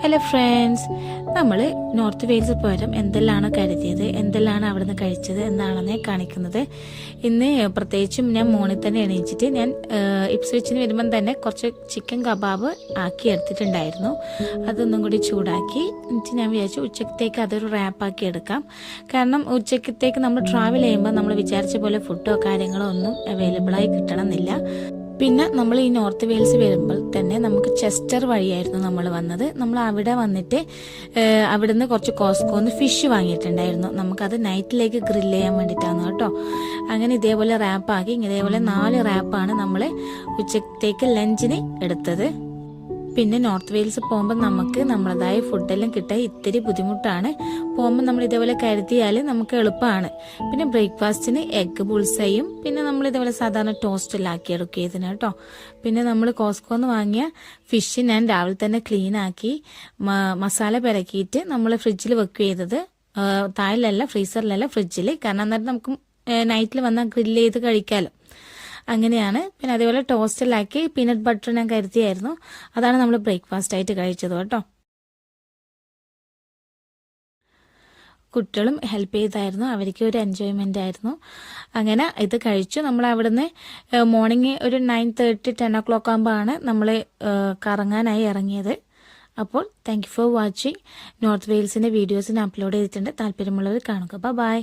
Hello friends, നമ്മൾ north Wales പോയാലും എന്തെല്ലാമാണ് കരുതിയത്, എന്തെല്ലാമാണ് അവിടുന്ന് കഴിച്ചത് എന്നാണെന്ന് കാണിക്കുന്നത്. ഇന്ന് പ്രത്യേകിച്ചും ഞാൻ മോണിൽ തന്നെ എണീച്ചിട്ട് ഞാൻ ഇപ്സ്വിച്ചിന് വരുമ്പം തന്നെ കുറച്ച് ചിക്കൻ കബാബ് ആക്കി എടുത്തിട്ടുണ്ടായിരുന്നു. അതൊന്നും കൂടി ചൂടാക്കി എന്നിട്ട് ഞാൻ വിചാരിച്ചു ഉച്ചക്കത്തേക്ക് അതൊരു റാപ്പാക്കി എടുക്കാം. കാരണം ഉച്ചക്കത്തേക്ക് നമ്മൾ ട്രാവൽ ചെയ്യുമ്പോൾ നമ്മൾ വിചാരിച്ച പോലെ ഫുഡോ കാര്യങ്ങളോ ഒന്നും അവൈലബിളായി കിട്ടണമെന്നില്ല. പിന്നെ നമ്മൾ ഈ നോർത്ത് വെയിൽസ് വരുമ്പോൾ തന്നെ നമുക്ക് ചെസ്റ്റർ വഴിയായിരുന്നു നമ്മൾ വന്നത്. നമ്മൾ അവിടെ വന്നിട്ട് അവിടുന്ന് കുറച്ച് കോസ്കോന്ന് ഫിഷ് വാങ്ങിയിട്ടുണ്ടായിരുന്നു. നമുക്കത് നൈറ്റിലേക്ക് ഗ്രില്ല് ചെയ്യാൻ വേണ്ടിയിട്ടാണ് കേട്ടോ. അങ്ങനെ ഇതേപോലെ റാപ്പാക്കി ഇതേപോലെ 4 റാപ്പാണ് നമ്മൾ ഉച്ചത്തേക്ക് ലഞ്ചിന് എടുത്തത്. പിന്നെ നോർത്ത് വെയിൽസ് പോകുമ്പോൾ നമുക്ക് നമ്മളതായ ഫുഡെല്ലാം കിട്ടാൻ ഇത്തിരി ബുദ്ധിമുട്ടാണ്. പോകുമ്പോൾ നമ്മൾ ഇതേപോലെ കരുതിയാൽ നമുക്ക് എളുപ്പമാണ്. പിന്നെ ബ്രേക്ക്ഫാസ്റ്റിന് എഗ്ഗ് ബുൾസയും പിന്നെ നമ്മൾ ഇതേപോലെ സാധാരണ ടോസ്റ്റിലാക്കി എടുക്കുകയതിന് കേട്ടോ. പിന്നെ നമ്മൾ കോസ്കോന്ന് വാങ്ങിയ ഫിഷ് ഞാൻ രാവിലെ തന്നെ ക്ലീൻ ആക്കി മസാല പെരക്കിയിട്ട് നമ്മൾ ഫ്രിഡ്ജിൽ വെക്കുക ചെയ്തത്. താഴിലല്ല, ഫ്രീസറിലല്ല, ഫ്രിഡ്ജിൽ. കാരണം അന്നേരം നമുക്ക് നൈറ്റിൽ വന്നാൽ ഗ്രില്ല് ചെയ്ത് കഴിക്കാമല്ലോ. അങ്ങനെയാണ്. പിന്നെ അതേപോലെ ടോസ്റ്റലാക്കി പീനട്ട് ബട്ടർ ഞാൻ കരുതിയായിരുന്നു. അതാണ് നമ്മൾ ബ്രേക്ക്ഫാസ്റ്റ് ആയിട്ട് കഴിച്ചത് കേട്ടോ. കുട്ടികളും ഹെൽപ്പ് ചെയ്തായിരുന്നു, അവർക്ക് ഒരു എൻജോയ്മെൻ്റ് ആയിരുന്നു. അങ്ങനെ ഇത് കഴിച്ചു. നമ്മൾ അവിടുന്ന് മോർണിംഗ് ഒരു 9:30 10 o'clock ആകുമ്പോഴാണ് നമ്മൾ കറങ്ങാനായി ഇറങ്ങിയത്. അപ്പോൾ thank you for watching. North വെയിൽസിൻ്റെ വീഡിയോസിന് അപ്ലോഡ് ചെയ്തിട്ടുണ്ട്. താല്പര്യമുള്ളവർ കാണുക. ബൈ.